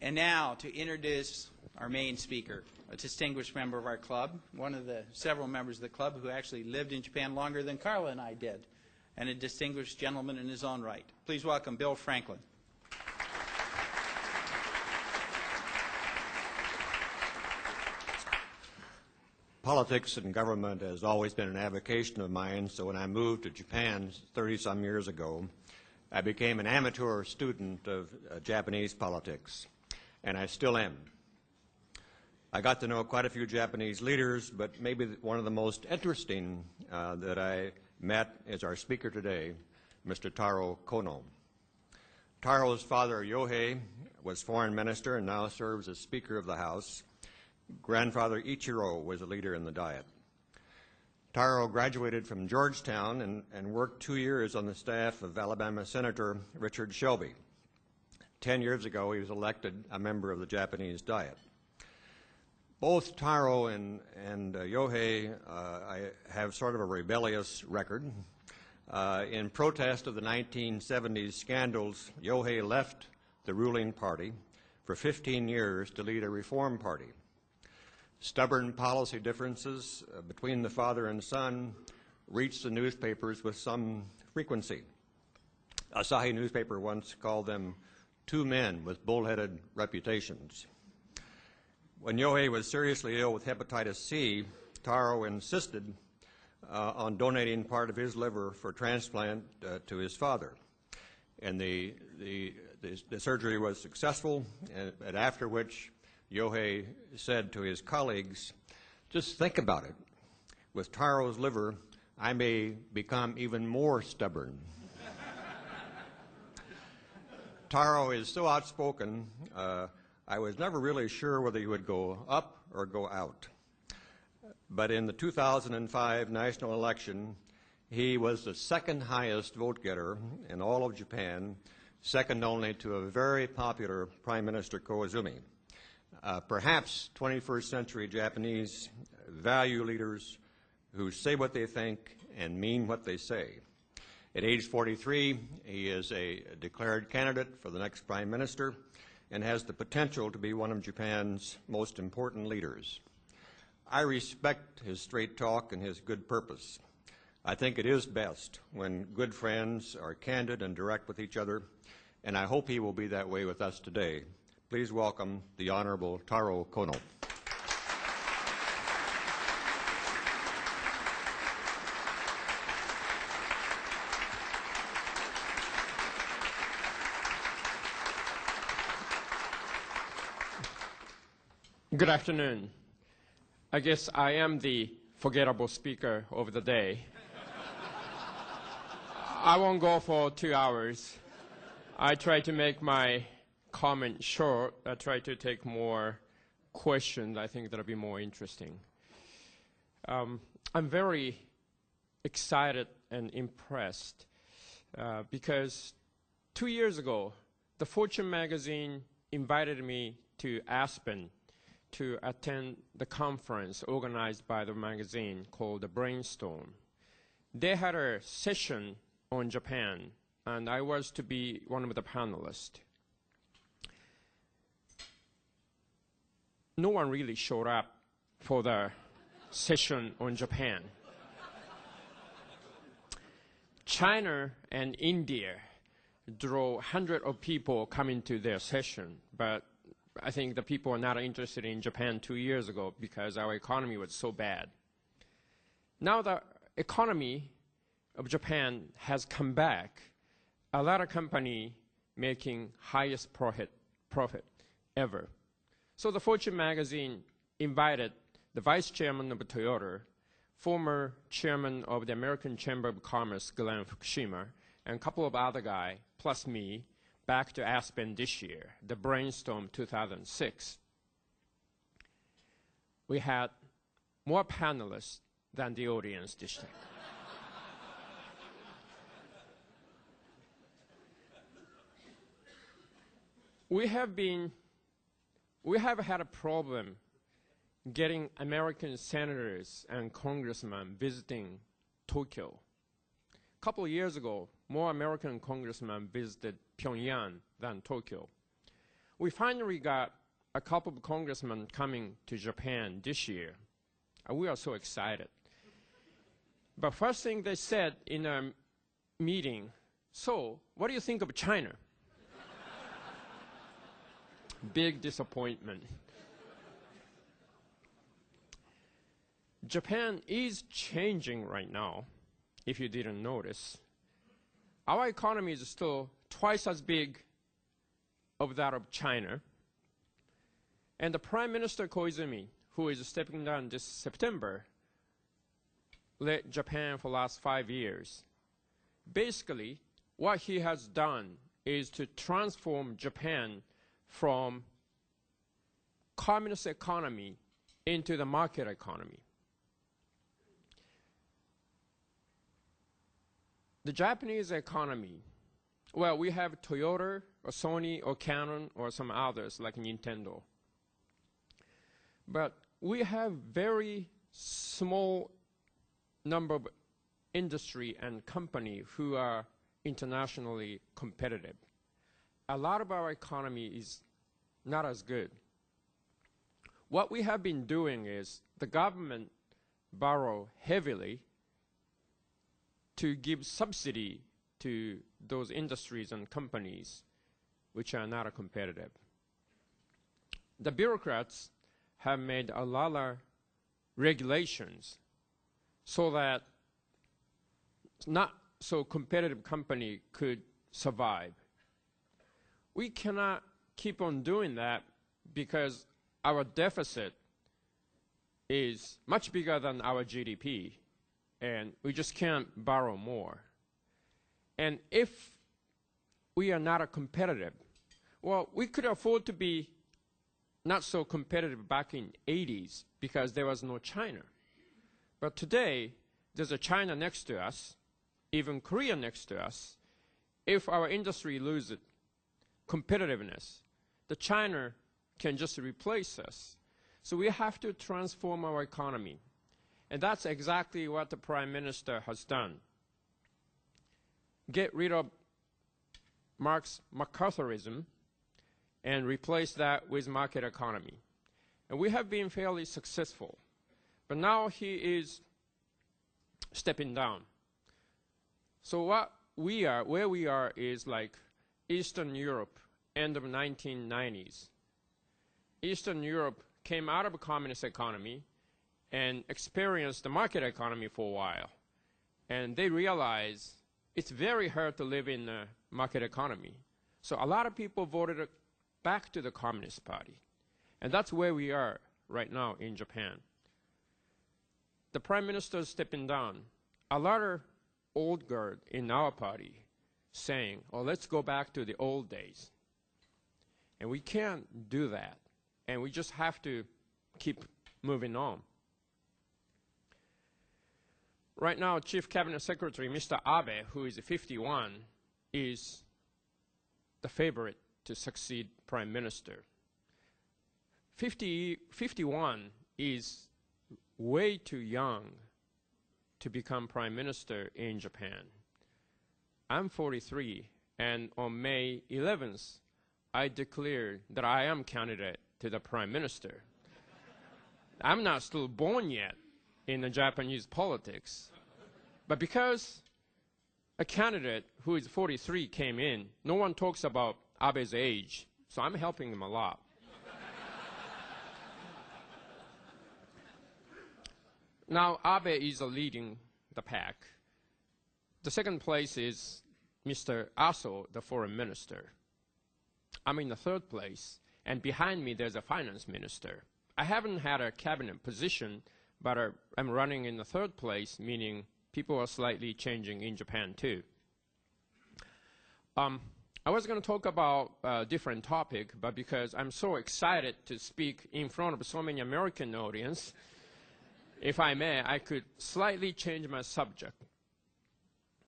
And now to introduce our main speaker, a distinguished member of our club, one of the several members of the club who actually lived in Japan longer than Carla and I did, and a distinguished gentleman in his own right. Please welcome Bill Franklin. Politics and government has always been an avocation of mine, so when I moved to Japan 30-some years ago, I became an amateur student of Japanese politics, and I still am. I got to know quite a few Japanese leaders, but maybe one of the most interesting that I met is our speaker today, Mr. Taro Kono. Taro's father, Yohei, was foreign minister and now serves as Speaker of the House. Grandfather Ichiro was a leader in the Diet. Taro graduated from Georgetown and worked 2 years on the staff of Alabama Senator Richard Shelby. 10 years ago, he was elected a member of the Japanese Diet. Both Taro and Yohei have sort of a rebellious record. In protest of the 1970s scandals, Yohei left the ruling party for 15 years to lead a reform party. Stubborn policy differences between the father and son reached the newspapers with some frequency. Asahi newspaper once called them two men with bullheaded reputations. When Yohei was seriously ill with hepatitis C, Taro insisted on donating part of his liver for transplant to his father. And the surgery was successful, and after which Yohei said to his colleagues, "Just think about it. With Taro's liver, I may become even more stubborn." Taro is so outspoken, I was never really sure whether he would go up or go out. But in the 2005 national election, he was the second highest vote getter in all of Japan, second only to a very popular Prime Minister Koizumi. Perhaps 21st century Japanese value leaders who say what they think and mean what they say. At age 43, he is a declared candidate for the next Prime Minister and has the potential to be one of Japan's most important leaders. I respect his straight talk and his good purpose. I think it is best when good friends are candid and direct with each other, and I hope he will be that way with us today. Please welcome the Honorable Taro Kono. Good afternoon. I guess I am the forgettable speaker of the day. I won't go for 2 hours. I try to make my comment short. I try to take more questions. I think that'll be more interesting. I'm very excited and impressed because 2 years ago, the Fortune magazine invited me to Aspen to attend the conference organized by the magazine called the Brainstorm. They had a session on Japan, and I was to be one of the panelists. No one really showed up for the session on Japan. China and India draw hundreds of people coming to their session, but I think the people are not interested in Japan 2 years ago because our economy was so bad. Now the economy of Japan has come back. A lot of companies making highest profit ever. So the Fortune magazine invited the vice chairman of Toyota, former chairman of the American Chamber of Commerce, Glenn Fukushima, and a couple of other guys, plus me, back to Aspen this year, the Brainstorm 2006. We had more panelists than the audience this time. We have had a problem getting American senators and congressmen visiting Tokyo. couple of years ago, more American congressmen visited Pyongyang than Tokyo. We finally got a couple of congressmen coming to Japan this year, and we are so excited. But first thing they said in a meeting, so what do you think of China? Big disappointment. Japan is changing right now, if you didn't notice. Our economy is still twice as big of that of China. And the Prime Minister Koizumi, who is stepping down this September, led Japan for the last 5 years. Basically, what he has done is to transform Japan from communist economy into the market economy. The Japanese economy, well, we have Toyota or Sony or Canon or some others like Nintendo. But we have very small number of industry and company who are internationally competitive. A lot of our economy is not as good. What we have been doing is the government borrow heavily to give subsidy to those industries and companies which are not competitive. The bureaucrats have made a lot of regulations so that not so competitive company could survive. We cannot keep on doing that because our deficit is much bigger than our GDP, and we just can't borrow more. And if we are not competitive, well, we could afford to be not so competitive back in 80s because there was no China. But today, there's a China next to us, even Korea next to us. If our industry loses competitiveness, the China can just replace us. So we have to transform our economy. And that's exactly what the Prime Minister has done. Get rid of Marx McCarthyism and replace that with market economy. And we have been fairly successful. But now he is stepping down. So what we are, where we are is like Eastern Europe, end of 1990s. Eastern Europe came out of a communist economy and experienced the market economy for a while. And they realized it's very hard to live in a market economy. So a lot of people voted back to the Communist Party. And that's where we are right now in Japan. The Prime Minister is stepping down. A lot of old guard in our party saying, oh, let's go back to the old days. And we can't do that. And we just have to keep moving on. Right now, Chief Cabinet Secretary Mr. Abe, who is 51, is the favorite to succeed Prime Minister. 51 is way too young to become Prime Minister in Japan. I'm 43, and on May 11th, I declared that I am candidate to the Prime Minister. I'm not still born yet in the Japanese politics. But because a candidate who is 43 came in, no one talks about Abe's age, so I'm helping him a lot. Now, Abe is leading the pack. The second place is Mr. Aso, the foreign minister. I'm in the third place, and behind me there's a finance minister. I haven't had a cabinet position, but I'm running in the third place, meaning people are slightly changing in Japan too. I was going to talk about a different topic, but because I'm so excited to speak in front of so many American audience, if I may, I could slightly change my subject.